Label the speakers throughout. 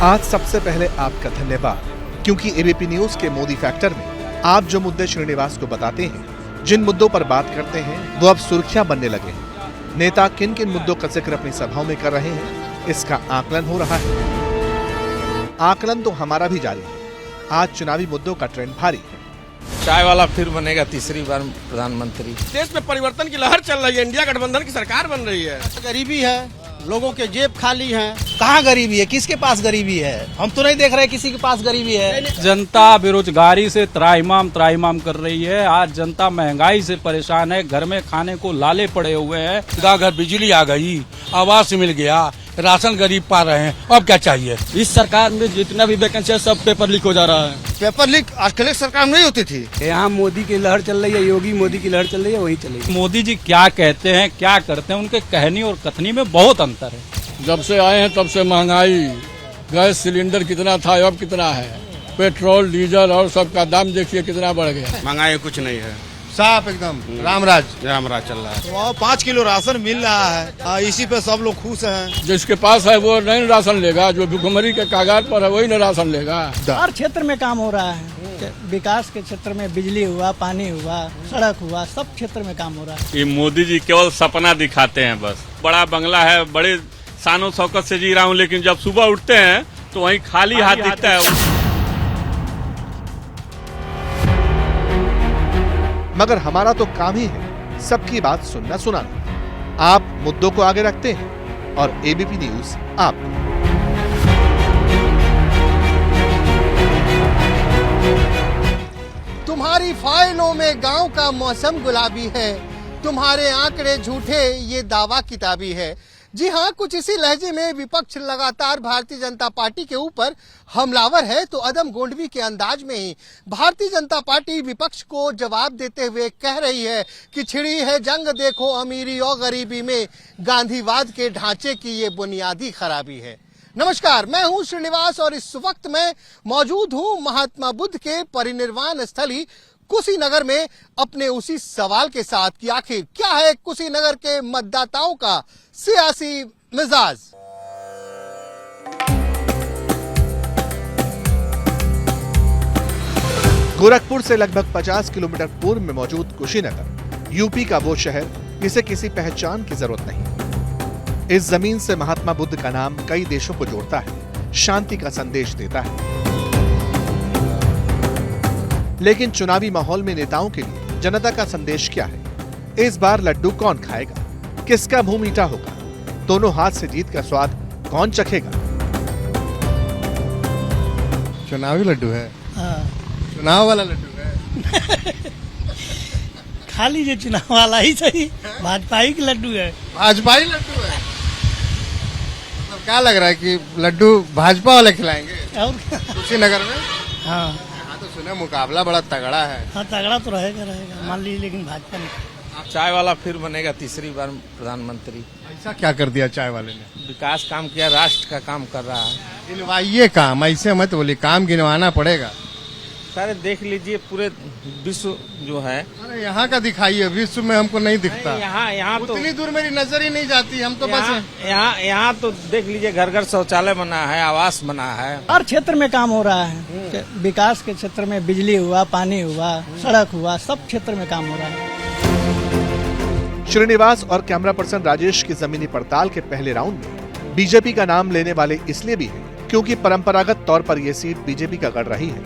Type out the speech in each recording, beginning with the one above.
Speaker 1: आज सबसे पहले आपका धन्यवाद, क्योंकि एबीपी न्यूज के मोदी फैक्टर में आप जो मुद्दे श्रीनिवास को बताते हैं, जिन मुद्दों पर बात करते हैं, वो अब सुर्खियां बनने लगे हैं। नेता किन किन मुद्दों का जिक्र अपनी सभाओं में कर रहे हैं, इसका आकलन हो रहा है। आकलन तो हमारा भी जारी है। आज चुनावी मुद्दों का ट्रेंड भारी है।
Speaker 2: चाय वाला फिर बनेगा तीसरी बार प्रधानमंत्री।
Speaker 3: देश में परिवर्तन की लहर चल रही है, इंडिया गठबंधन की सरकार बन रही है।
Speaker 4: गरीबी है, लोगों के जेब खाली हैं। कहाँ गरीबी है, किसके पास गरीबी है? हम तो नहीं देख रहे किसी के पास गरीबी है।
Speaker 5: जनता बेरोजगारी से त्राहिमाम कर रही है। आज जनता महंगाई से परेशान है, घर में खाने को लाले पड़े हुए हैं।
Speaker 6: घर बिजली आ गई, आवास मिल गया, राशन गरीब पा रहे हैं, अब क्या चाहिए?
Speaker 5: इस सरकार में जितना भी वैकेंसी है सब पेपर लीक हो जा रहा है।
Speaker 4: पेपर लीक अखिलेश की सरकार में नहीं होती थी।
Speaker 5: यहाँ मोदी की लहर चल रही है, योगी मोदी की लहर चल रही है, वही चलेगी। मोदी जी क्या कहते हैं, क्या करते हैं, उनके कहनी और कथनी में बहुत अंतर है।
Speaker 6: जब से आए हैं तब से महंगाई, गैस सिलेंडर कितना था अब कितना है, पेट्रोल डीजल और सबका दाम देखिए कितना बढ़ गया।
Speaker 2: महंगाई कुछ नहीं है,
Speaker 4: साफ एकदम रामराज
Speaker 2: चल रहा है।
Speaker 4: वो 5 किलो राशन मिल रहा है, इसी पे सब लोग खुश हैं।
Speaker 6: जिसके पास है वो नहीं राशन लेगा, जो भुखमरी के कागार पर है वही न राशन लेगा।
Speaker 7: हर क्षेत्र में काम हो रहा है। विकास के क्षेत्र में बिजली हुआ, पानी हुआ, सड़क हुआ, सब क्षेत्र में काम हो रहा है।
Speaker 8: ये मोदी जी केवल सपना दिखाते हैं बस। बड़ा बंगला है, बड़े शानो शौकत से जी रहा हूँ, लेकिन जब सुबह उठते हैं तो वहीं खाली हाथ दिखता है।
Speaker 1: मगर हमारा तो काम ही है सबकी बात सुनना सुनाना। आप मुद्दों को आगे रखते हैं और एबीपी न्यूज आप।
Speaker 4: तुम्हारी फाइलों में गांव का मौसम गुलाबी है, तुम्हारे आंकड़े झूठे, ये दावा किताबी है। जी हाँ, कुछ इसी लहजे में विपक्ष लगातार भारतीय जनता पार्टी के ऊपर हमलावर है, तो अदम गोंडवी के अंदाज में ही भारतीय जनता पार्टी विपक्ष को जवाब देते हुए कह रही है कि छिड़ी है जंग, देखो अमीरी और गरीबी में, गांधीवाद के ढांचे की ये बुनियादी खराबी है। नमस्कार, मैं हूं श्रीनिवास और इस वक्त मैं मौजूद हूं महात्मा बुद्ध के परिनिर्वाण स्थली कुशीनगर में अपने उसी सवाल के साथ कि आखिर क्या है कुशीनगर के मतदाताओं का सियासी मिजाज।
Speaker 1: गोरखपुर से लगभग 50 किलोमीटर पूर्व में मौजूद कुशीनगर यूपी का वो शहर जिसे किसी पहचान की जरूरत नहीं। इस जमीन से महात्मा बुद्ध का नाम कई देशों को जोड़ता है, शांति का संदेश देता है। लेकिन चुनावी माहौल में नेताओं के लिए जनता का संदेश क्या है? इस बार लड्डू कौन खाएगा? किसका मुंह मीठा होगा? दोनों हाथ से जीत का स्वाद कौन चखेगा?
Speaker 4: चुनावी लड्डू है, चुनाव वाला लड्डू है।
Speaker 7: खा लीजिए, चुनाव वाला ही सही, भाजपा ही का लड्डू है।
Speaker 4: भाजपा ही लड्डू है, मतलब क्या लग रहा है कि लड्डू भाजपा वाले खिलाएंगे
Speaker 7: और
Speaker 4: कुशीनगर में?
Speaker 7: हाँ
Speaker 4: तो सुना मुकाबला बड़ा तगड़ा है।
Speaker 7: हाँ, तगड़ा तो रहेगा मान लीजिए, लेकिन भाजपा नहीं।
Speaker 2: चाय वाला फिर बनेगा तीसरी बार प्रधानमंत्री।
Speaker 4: ऐसा क्या कर दिया चाय वाले ने?
Speaker 2: विकास काम किया, राष्ट्र का काम कर रहा है।
Speaker 4: गिनवाइए काम, ऐसे मत बोलिए, काम गिनवाना पड़ेगा।
Speaker 2: सारे देख लीजिए, पूरे विश्व जो है।
Speaker 4: अरे यहाँ का दिखाइए, विश्व में हमको नहीं दिखता।
Speaker 2: यहाँ तो
Speaker 4: उतनी दूर मेरी नजर ही नहीं जाती, हम तो बस
Speaker 2: यहाँ तो देख लीजिए, घर घर शौचालय बना है, आवास बना है।
Speaker 7: हर क्षेत्र में काम हो रहा है। विकास के क्षेत्र में बिजली हुआ, पानी हुआ, सड़क हुआ, सब क्षेत्र में काम हो रहा है।
Speaker 1: श्रीनिवास और कैमरा पर्सन राजेश की जमीनी पड़ताल के पहले राउंड में बीजेपी का नाम लेने वाले इसलिए भी हैं क्योंकि परंपरागत तौर पर यह सीट बीजेपी का गढ़ रही है।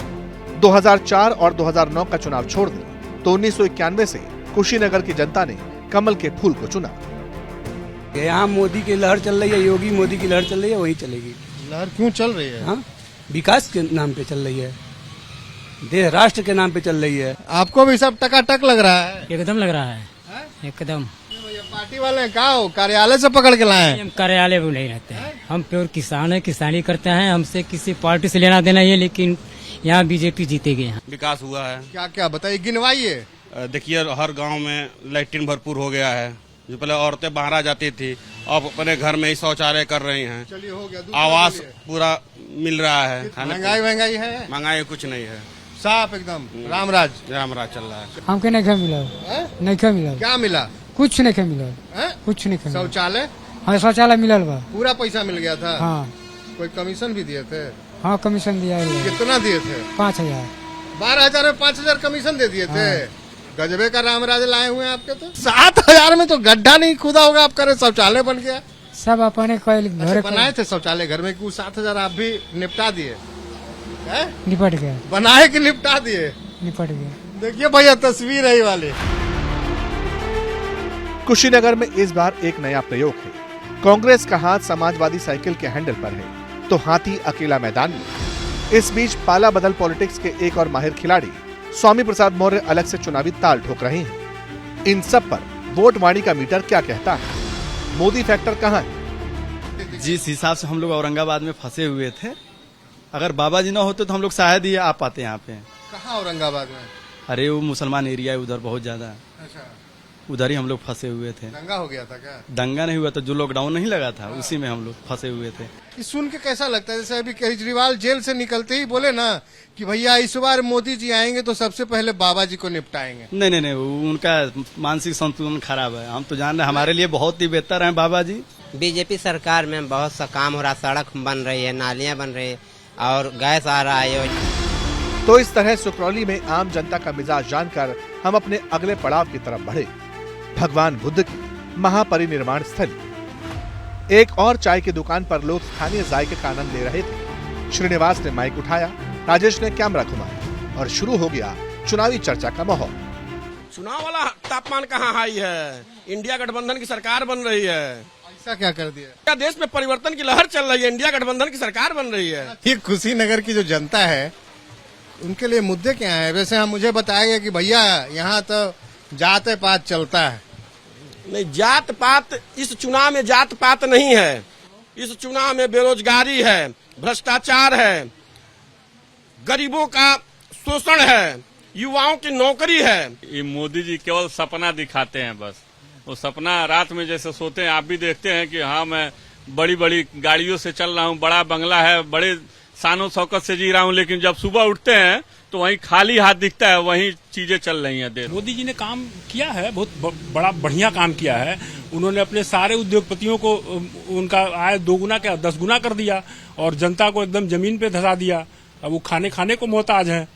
Speaker 1: 2004 और 2009 का चुनाव छोड़ दें तो 1991 से कुशीनगर की जनता ने कमल के फूल को चुना।
Speaker 5: यहाँ मोदी की लहर चल रही है, योगी मोदी की लहर चल रही है, वही चलेगी।
Speaker 4: लहर क्यों चल रही है?
Speaker 5: हाँ, विकास के नाम पे चल रही है, देश राष्ट्र के नाम पे चल रही है।
Speaker 4: आपको भी सब टकाटक लग रहा है?
Speaker 7: एकदम लग रहा है, एकदम।
Speaker 4: पार्टी वाले कहा हो, कार्यालय से पकड़ के लाए?
Speaker 7: हम कार्यालय में नहीं रहते हैं, हम प्योर किसान है, किसानी करते हैं, हमसे किसी पार्टी से लेना देना है, लेकिन यहाँ बीजेपी जीतेगी। यहाँ
Speaker 8: विकास हुआ है।
Speaker 4: क्या क्या बताइए, गिनवाइए।
Speaker 8: देखिए, हर गांव में लैट्रिन भरपूर हो गया है। जो पहले औरतें बाहर आ जाती थी, अब अपने घर में ही शौचालय कर रही हैं।
Speaker 4: चलिए, हो गया।
Speaker 8: आवास पूरा मिल रहा है।
Speaker 4: महंगाई है?
Speaker 8: महंगाई कुछ नहीं है,
Speaker 4: साफ एकदम रामराज
Speaker 8: चल रहा है।
Speaker 7: हमको नहीं मिला, नहीं मिला।
Speaker 4: क्या मिला?
Speaker 7: कुछ नहीं मिला, कुछ नहीं।
Speaker 4: शौचालय?
Speaker 7: हाँ, शौचालय मिलल बा,
Speaker 4: पूरा पैसा मिल गया था।
Speaker 7: हाँ।
Speaker 4: कोई कमीशन भी दिए थे?
Speaker 7: हाँ कमीशन दिया है
Speaker 4: कितना दिए थे?
Speaker 7: 5,000।
Speaker 4: 12,000 में 5,000 कमीशन दे दिए थे। गजबे का रामराज लाए हुए हैं आपके तो। 7,000 में तो गड्ढा नहीं खुदा होगा, आप करे शौचालय बन गया।
Speaker 7: सब अपने
Speaker 4: अच्छा, बनाए थे शौचालय घर में, कुछ 7,000 आप भी निपटा दिए?
Speaker 7: निपट गया,
Speaker 4: बनाए कि निपटा दिए?
Speaker 7: निपट गया।
Speaker 4: देखिए भैया तस्वीर है ये वाली।
Speaker 1: कुशीनगर में इस बार एक नया प्रयोग है। कांग्रेस का हाथ समाजवादी साइकिल के हैंडल पर है तो हाथी अकेला मैदान में। इस बीच पाला बदल पॉलिटिक्स के एक और माहिर खिलाड़ी स्वामी प्रसाद मौर्य अलग से चुनावी ताल ठोक रहे हैं। इन सब पर वोट वाणी का मीटर क्या कहता है? मोदी फैक्टर कहाँ है?
Speaker 9: जिस हिसाब से हम लोग औरंगाबाद में फंसे हुए थे, अगर बाबा जी ना होते तो हम लोग शायद ही आ पाते यहाँ पे।
Speaker 4: कहाँ औरंगाबाद में?
Speaker 9: अरे वो मुसलमान एरिया है उधर बहुत ज्यादा,
Speaker 4: अच्छा,
Speaker 9: उधर ही हम लोग फंसे हुए थे।
Speaker 4: दंगा हो गया था क्या?
Speaker 9: दंगा नहीं हुआ था, जो लॉकडाउन नहीं लगा था उसी में हम लोग फंसे हुए थे।
Speaker 4: ये सुन के कैसा लगता है? जैसे अभी केजरीवाल जेल से निकलते ही बोले ना कि भैया इस बार मोदी जी आएंगे तो सबसे पहले बाबा जी को निपटाएंगे।
Speaker 9: नहीं, उनका मानसिक संतुलन खराब है। हम तो जान रहे हैं, हमारे लिए बहुत ही बेहतर है बाबा जी।
Speaker 10: बीजेपी सरकार में बहुत सा काम हो रहा, सड़क बन रही है, नालियां बन रही है और गैस आ रहा है।
Speaker 1: तो इस तरह सुकरौली में आम जनता का मिजाज जानकर हम अपने अगले पड़ाव की तरफ बढ़े, भगवान बुद्ध की महापरिनिर्वाण स्थली। एक और चाय की दुकान पर लोग स्थानीय जायके का आनंद ले रहे थे। श्रीनिवास ने माइक उठाया, राजेश ने कैमरा घुमाया और शुरू हो गया चुनावी चर्चा का माहौल।
Speaker 3: चुनाव वाला तापमान कहाँ हाई है? इंडिया गठबंधन की सरकार बन रही है।
Speaker 4: ऐसा क्या कर दिया?
Speaker 3: क्या देश में परिवर्तन की लहर चल रही है? इंडिया गठबंधन की सरकार बन रही है।
Speaker 4: ये कुशीनगर की जो जनता है उनके लिए मुद्दे क्या है? वैसे हम मुझे बताया गया कि भैया यहाँ तो जात पात चलता है।
Speaker 3: नहीं, जात पात इस चुनाव में जात पात नहीं है। इस चुनाव में बेरोजगारी है, भ्रष्टाचार है, गरीबों का शोषण है, युवाओं की नौकरी है।
Speaker 8: ये मोदी जी केवल सपना दिखाते हैं बस। वो सपना रात में जैसे सोते हैं, आप भी देखते हैं कि हाँ मैं बड़ी बड़ी गाड़ियों से चल रहा हूँ, बड़ा बंगला है, बड़े शानो शौकत से जी रहा हूँ, लेकिन जब सुबह उठते हैं तो वहीं खाली हाथ दिखता है, वहीं चीजें चल रही हैं देश।
Speaker 5: मोदी जी ने काम किया है, बहुत बड़ा बढ़िया काम किया है। उन्होंने अपने सारे उद्योगपतियों को उनका आय 2 गुना क्या 10 गुना कर दिया और जनता को एकदम जमीन पे धसा दिया। अब वो खाने को मोहताज है।